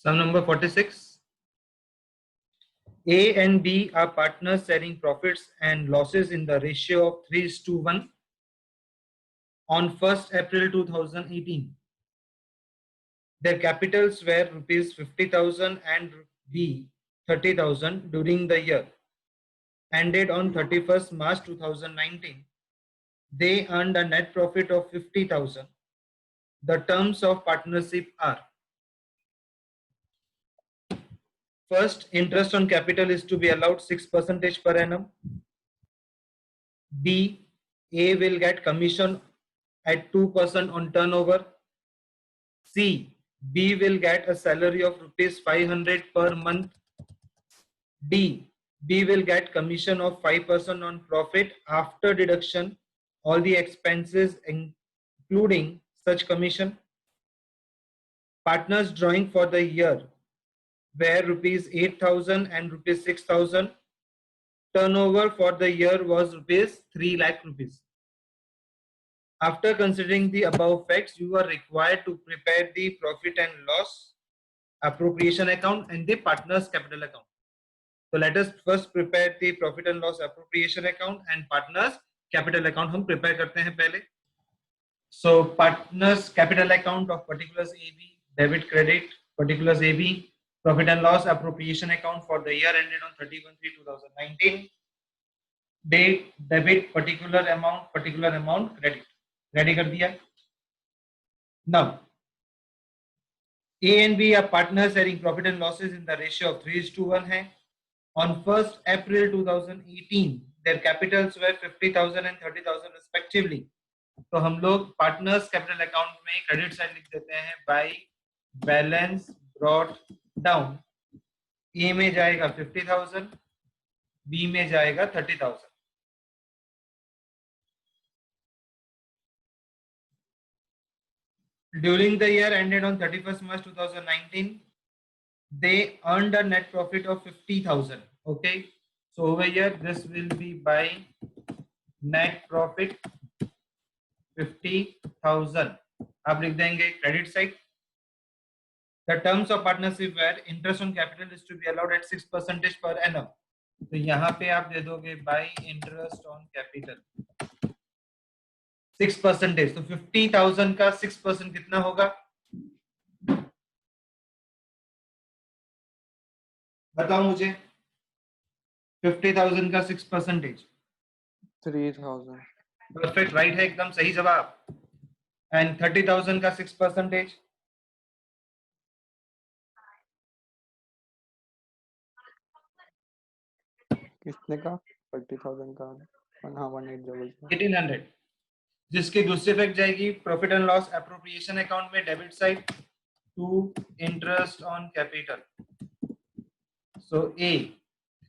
Sum number 46. A and B are partners sharing profits and losses in the ratio of 3:1 on 1st April 2018. Their capitals were rupees 50,000 and B 30,000 during the year ended on 31st March 2019. They earned a net profit of 50,000. The terms of partnership are: first, interest on capital is to be allowed 6% per annum. B, A will get commission at 2% on turnover. C, B will get a salary of rupees 500 per month. D, B will get commission of 5% on profit after deduction all the expenses including such commission. Partners drawing for the year were rupees 8,000 and rupees 6,000. Turnover for the year was rupees 3 lakh rupees. After considering the above facts, you are required to prepare the profit and loss appropriation account and the partners capital account. So let us first prepare the profit and loss appropriation account and partners capital account. हम prepare करते हैं पहले. So partners capital account of particulars AB, debit credit particulars AB, profit and loss appropriation account for the year ended on 31/3/2019. Date debit particular amount credit. Ready कर दिया. Now A and B are partners sharing profit and losses in the ratio of 3:1 है. On 1st April 2018, their capitals were 50,000 and 30,000 respectively. तो हम लोग partners capital account में credit side लिख देते हैं बाय बैलेंस ब्रॉट डाउन. ए में जाएगा 50,000, बी में जाएगा 30,000. During the year ended on 31st March 2019, they earned a net profit of 50,000. Okay, so over here this will be by net profit 50,000. आप लिख देंगे credit side. The terms of partnership were interest on capital is to be allowed at 6% per annum. तो यहाँ पे आप दे दोगे by interest on capital 6%. तो 50,000 का 6% कितना होगा? बताओ मुझे. 50,000 का 6%. 3,000. परफेक्ट, राइट है, एकदम सही जवाब. एंड 30,000 का 6%. कितने का? 30,000 का. हाँ 1800. 1800. जिसकी दूसरी इफेक्ट जाएगी profit and loss appropriation account में debit side to interest on capital. So A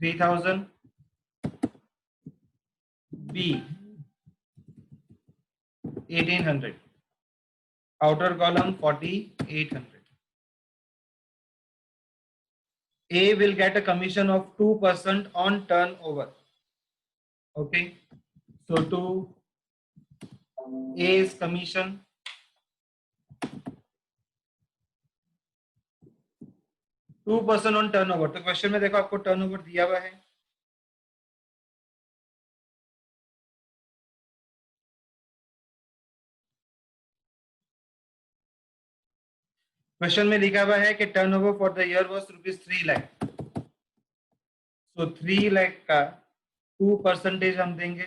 3,000, B 1,800, outer column 4,800. A will get a commission of 2% on turnover. Okay, so to A's commission %2 on turnover. तो question में देखो आपको turnover दिया हुआ है. Question में लिखा हुआ है कि turnover for the year was rupees 3 lakh. So 3 lakh का 2% हम देंगे.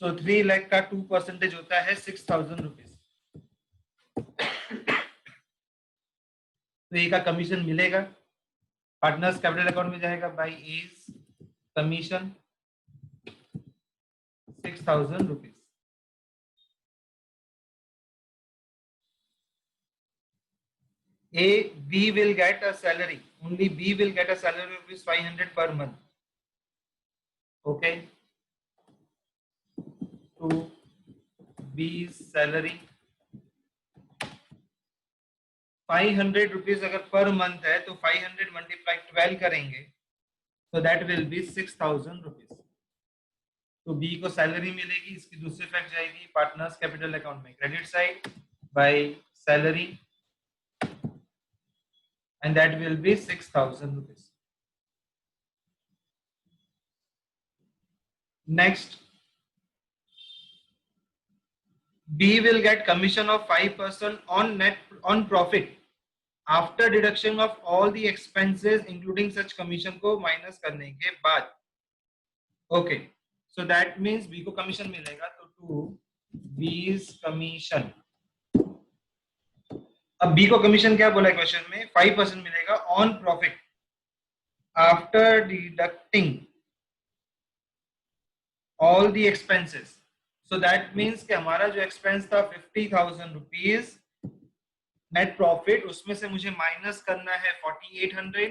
सो 3 लाख का 2% होता है 6,000 रुपीज. तो ए का कमीशन मिलेगा. पार्टनर्स कैपिटल अकाउंट में जाएगा by as commission 6,000 rupees. A, B will get a salary. Only B will get a salary of rupees 500 per month. Okay. To B's salary 500 rupees अगर per month है तो 500 multiply 12 करेंगे तो that will be 6,000 rupees. तो B को salary मिलेगी, इसकी दूसरी इफेक्ट जाएगी पार्टनर्स कैपिटल अकाउंट में credit side by salary and that will be 6,000 rupees. Next, B will get commission of 5% on profit after deduction of all the expenses including such commission को minus करने के बाद. Okay, so that means B को commission मिलेगा तो to B's commission. अब B को commission क्या बोला है क्वेश्चन में? 5% मिलेगा on profit after deducting all the expenses. So that means कि हमारा जो expense था 50,000 rupees net profit, उसमें से मुझे माइनस करना है 4,800,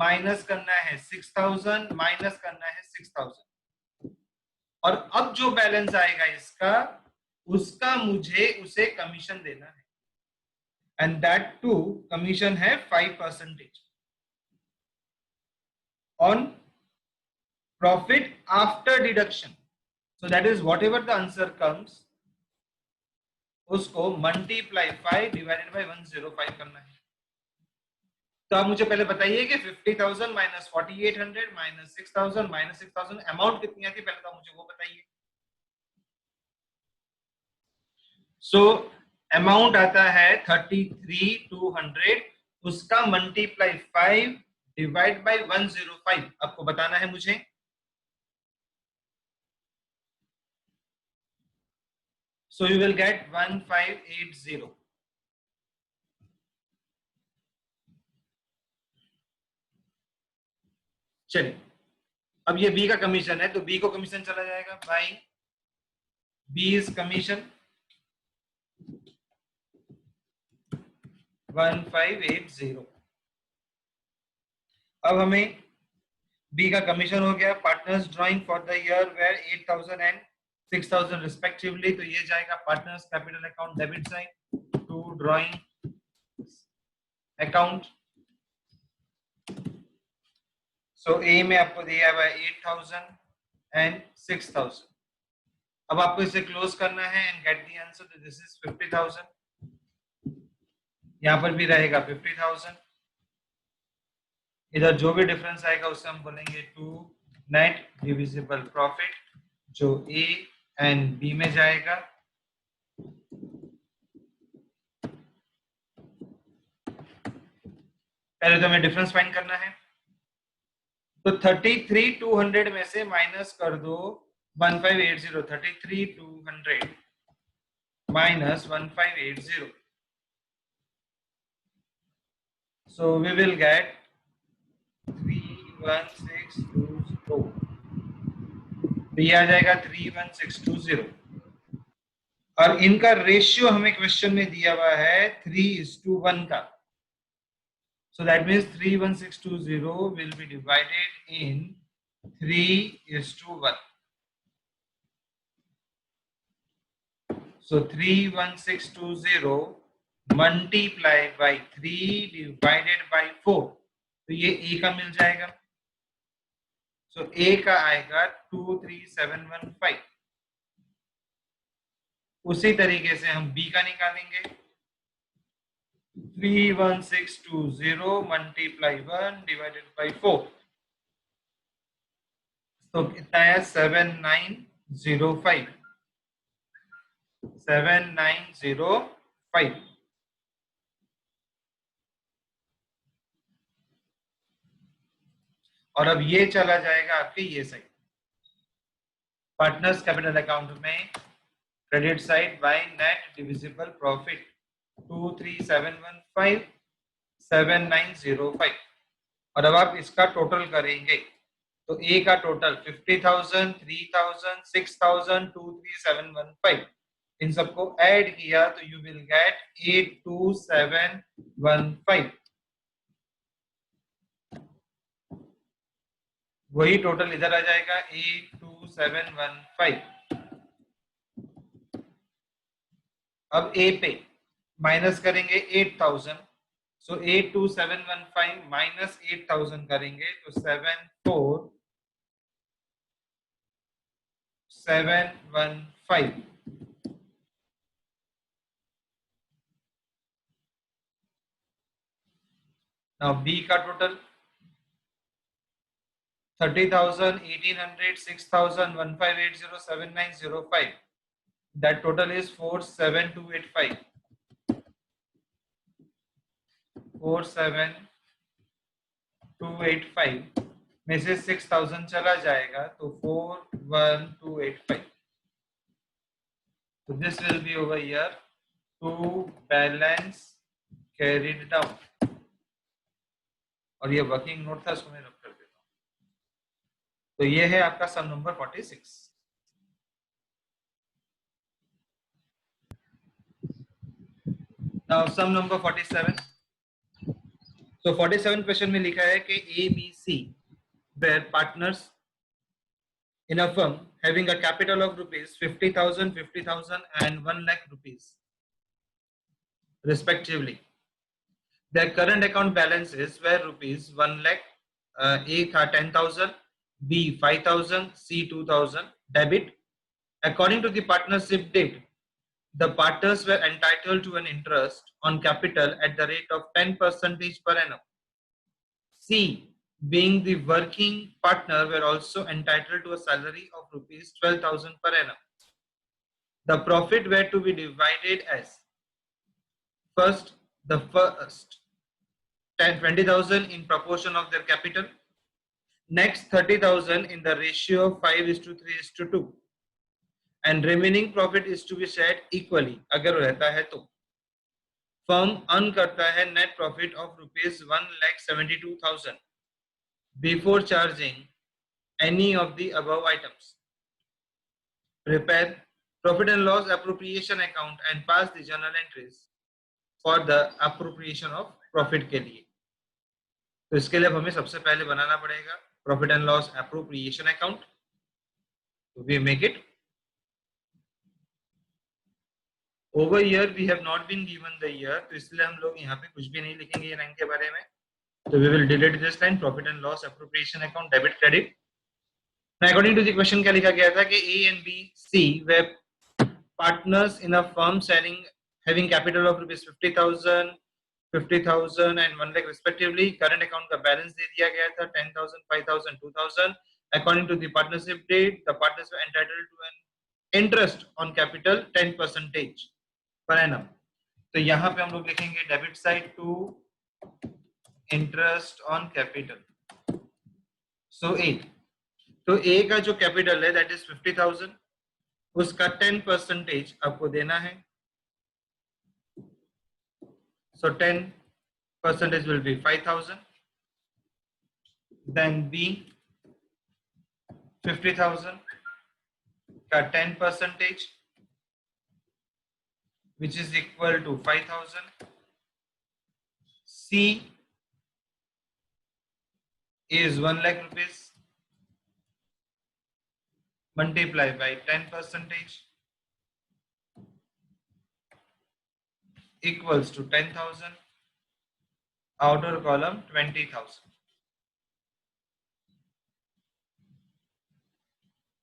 माइनस करना है 6,000, माइनस करना है 6,000 और अब जो बैलेंस आएगा इसका उसका मुझे उसे कमीशन देना है एंड दैट टू कमीशन है 5% on profit after deduction. So that is whatever the answer comes, उसको multiply 5 divided by 105 करना है. तो आप मुझे पहले बताइए कि 50,000 माइनस 4,800 माइनस 6,000 माइनस 6,000 अमाउंट कितनी आती है, पहले तो मुझे वो बताइए. सो अमाउंट आता है 33,200, उसका मल्टीप्लाई 5 डिवाइड बाय 105 आपको बताना है मुझे. So you will get 1580. चलिए, अब ये बी का कमीशन है तो बी को कमीशन चला जाएगा बाय बीज कमीशन 1580. अब हमें बी का कमीशन हो गया. Partners drawing for the year were 8,000 and 6,000 respectively, तो ये जाएगा partners capital account debit side to drawing account. So A में आपको दिया हुआ है 8,000 एंड 6,000. अब आपको इसे क्लोज करना है एंड गेट द आंसर. तो दिस इज 50,000, यहां पर भी रहेगा 50,000. इधर जो भी डिफरेंस आएगा उससे हम बोलेंगे टू नेट डिविजिबल प्रॉफिट जो ए एंड बी में जाएगा. पहले तो हमें डिफरेंस फाइंड करना है. तो 33,200 में से माइनस कर दो 1580. 33,200 minus 1580. So we will get 31620. तो ये आ जाएगा 31620 और इनका रेशियो हमें क्वेश्चन में दिया हुआ है 3:1 का. So that means 31620 will be divided in 3:1. So 31620 multiplied by 3 divided by 4, तो ये ए का मिल जाएगा. सो ए का आएगा 23,715. उसी तरीके से हम बी का निकालेंगे. 31620 मल्टीप्लाई 1 डिवाइडेड बाई 4, तो कितना है 7905. 7905. और अब ये चला जाएगा आपके ये साइड पार्टनर्स कैपिटल अकाउंट में credit side by net divisible profit 23,715 7905. और अब आप इसका टोटल करेंगे तो ए का टोटल 50,000 3,000 6,000 23,715, इन सबको ऐड किया तो यू विल गेट 82715. वही टोटल इधर आ जाएगा 82715. अब ए पे माइनस करेंगे 8,000. सो 82715 माइनस 8,000 करेंगे तो 74 4715. Now B का टोटल 30,000, 1800, 6,000, 1580, 7905. That total is 47285. 47285 में से 6,000 चला जाएगा तो 41285. So this will be over here to balance carried down. और ये वर्किंग नोट था, इसको मैं रख कर देता हूँ. तो ये है आपका सम number 46. Now sum number 47. So 47 question में लिखा है कि A, B, C were partners in a firm having a capital of rupees 50,000, 50,000 and 1 lakh rupees respectively. Their current account balances were rupees 1 lakh, A था 10,000, B 5,000, C 2,000 debit. According to the partnership deed, the partners were entitled to an interest on capital at the rate of 10% per annum. C, being the working partner, were also entitled to a salary of rupees 12,000 per annum. The profit were to be divided as first, the first 20,000 in proportion of their capital, next 30,000 in the ratio of 5:3:2, and remaining profit is to be shared equally अगर रहता है तो. Firm earn करता है net profit of rupees 1,72,000 before charging any of the above items. Prepare profit and loss appropriation account and pass the journal entries for the appropriation of profit के लिए. तो इसके लिए हमें सबसे पहले बनाना पड़ेगा profit and loss appropriation account. तो we make it. Over year we have not been given the year, तो इसलिए हम लोग यहाँ पे कुछ भी नहीं लिखेंगे ये लाइन के बारे में. तो we will delete this line profit and loss appropriation account debit credit. According to the question क्या लिखा गया था कि ए एंड बी सी वे partners in a firm selling having capital of rupees 50,000, 50,000 and 1 lakh respectively. Current account का balance दे दिया गया था 10,000, 5,000, 2,000. According to the partnership deed, the partners were entitled to an interest on capital 10% per annum. तो यहाँ पे हम लोग लिखेंगे debit side to interest on capital. So A, तो ए का जो कैपिटल है दैट इज 50,000, उसका 10% आपको देना है. So 10% will be 5,000. Then B 50,000 का 10%, which is equal to 5,000. C is 1 lakh rupees multiplied by 10% equals to 10,000. Outer column 20,000.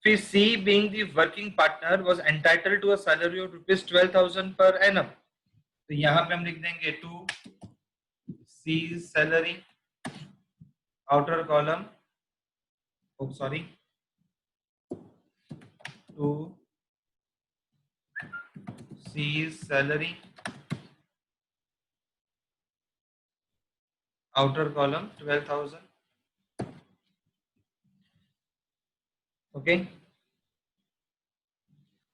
If C being the working partner was entitled to a salary of rupees 12,000 per annum, तो यहाँ पे हम लिख देंगे to C salary. Outer column, oh sorry, to C salary. Outer column 12,000. Okay.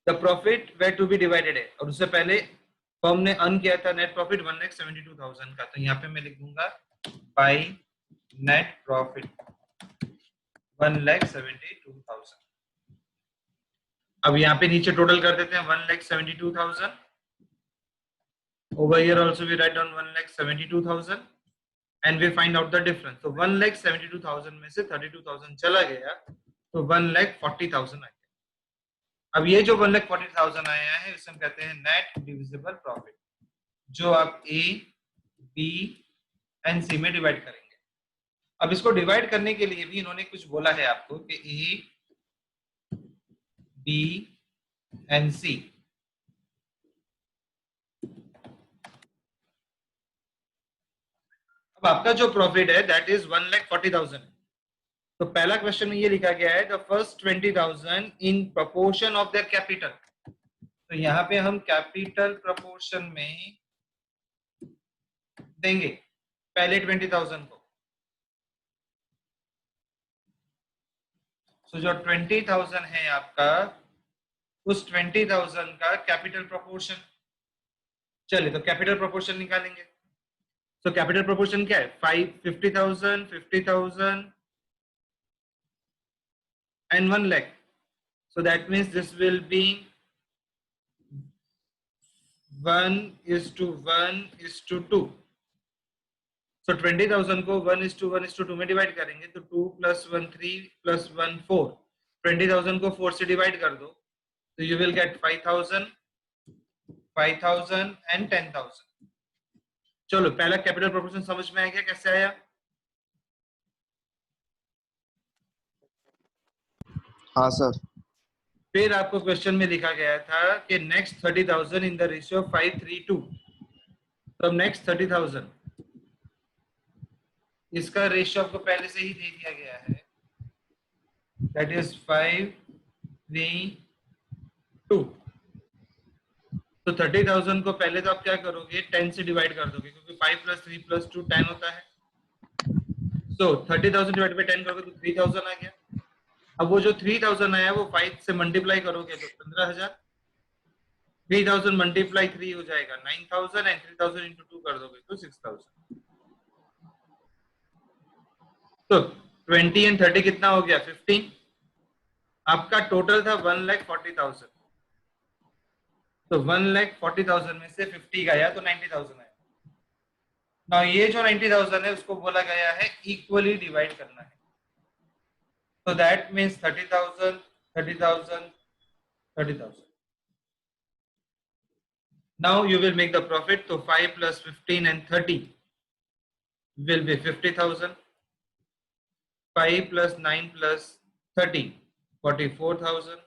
The profit were to be divided है, और उससे पहले फर्म ने अर्न किया था नेट प्रॉफिट 1,72,000 का. तो यहाँ पे मैं लिख दूंगा बाय नेट प्रॉफिट 1,72,000. अब यहाँ पे नीचे टोटल कर देते हैं 1,72,000. Over here also we write down 1,72,000 and we find out the difference. So 1,72,000 में से 32,000 चला गया तो 1,40,000 आ गया. अब ये जो 1,40,000 आया है इसे हम कहते हैं नेट डिविजिबल प्रॉफिट, जो आप ए, बी एंड सी में डिवाइड करेंगे. अब इसको डिवाइड करने के लिए भी इन्होंने कुछ बोला है आपको कि ए, B and C. अब आपका जो प्रॉफिट है दैट इज 1,40,000. तो पहला क्वेश्चन में ये लिखा गया है the first 20,000 in proportion of their capital. तो यहाँ पे हम कैपिटल प्रपोर्शन में देंगे पहले 20,000 को. तो जो 20,000 है आपका उस 20,000 का कैपिटल प्रपोर्शन. चलिए तो कैपिटल प्रपोर्शन निकालेंगे. तो कैपिटल प्रपोर्शन क्या है 50,000 50,000 and 1 lakh. So that means this will be 1:1:2. So 20,000 को 1:1:2 में डिवाइड करेंगे तो 2 + 1 3 + 1 4. 20,000 को 4 से डिवाइड कर दो तो you will get 5,000 5,000 and 10,000. चलो पहला कैपिटल प्रोपोर्शन समझ में आ गया कैसे आया. हाँ सर. फिर आपको क्वेश्चन में लिखा गया था कि नेक्स्ट 30,000 इन द रेशियो 5:3:2. तो नेक्स्ट 30,000 इसका रेशियो आपको पहले से ही दे दिया गया है दैट इज 5:3:2. तो 30,000 को पहले तो आप क्या करोगे 10 से डिवाइड कर दोगे क्योंकि 5 + 3 + 2 10 होता है. तो 30,000 डिवाइड बाय 10 करोगे तो 3,000 आ गया. अब वो जो 3,000 आया वो 5 से मल्टीप्लाई करोगे तो 15,000. 3,000 मल्टीप्लाई 3 हो जाएगा 9,000 एंड 3,000 इंटू 2 कर दोगे तो 6,000. तो 20 एंड 30 कितना हो गया 15. आपका टोटल था 1,40,000. तो 1,40,000 में से 50 गया तो 90,000 आया. ना ये जो 90,000 है उसको बोला गया है इक्वली डिवाइड करना है. So that means 30,000, 30,000, 30,000. Now you will make the profit. So 5 + 15 and 30 will be 50,000. 5 + 9 + 30, 44,000.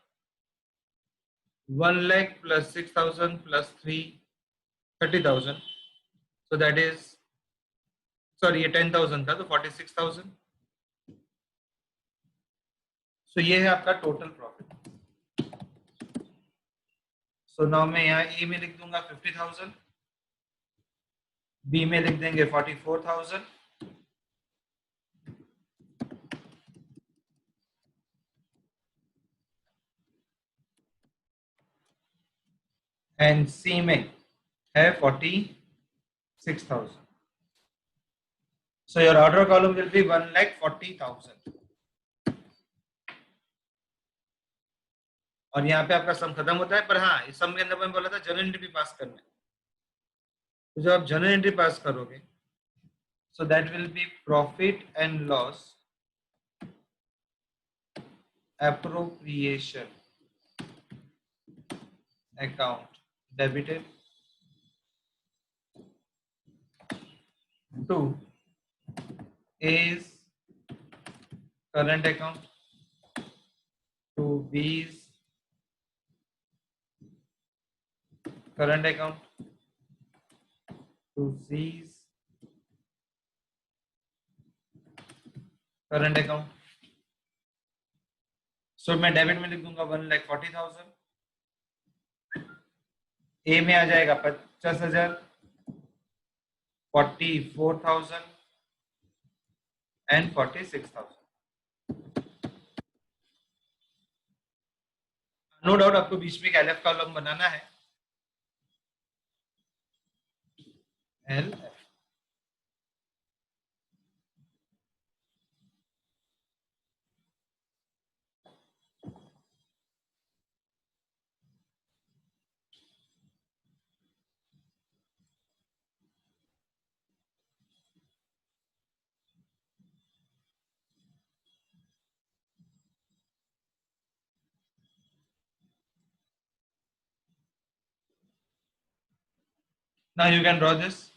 1 lakh + 6,000 + 3, 30,000. So that is, sorry ये 10,000 था तो 46,000. So ये है आपका टोटल प्रॉफिट. So now मैं यहाँ ए में लिख दूंगा 50,000, बी में लिख देंगे 44,000, एंड सी में है 46,000. So your order column will be 1,40,000. और यहाँ पे आपका सम खत्म होता है. पर हाँ इस सम के अंदर मैंने बोला था जनरल एंट्री पास करना है. तो जब आप जनरल एंट्री पास करोगे so that will be profit and loss appropriation account debited to A's current account to B's current account to C's current account. So मैं डेबिट में लिख दूंगा 1,40,000. ए में आ जाएगा 50,000, 44,000 एंड 46,000. नो डाउट आपको बीच में एक एलएफ कॉलम बनाना है. LF now you can draw this.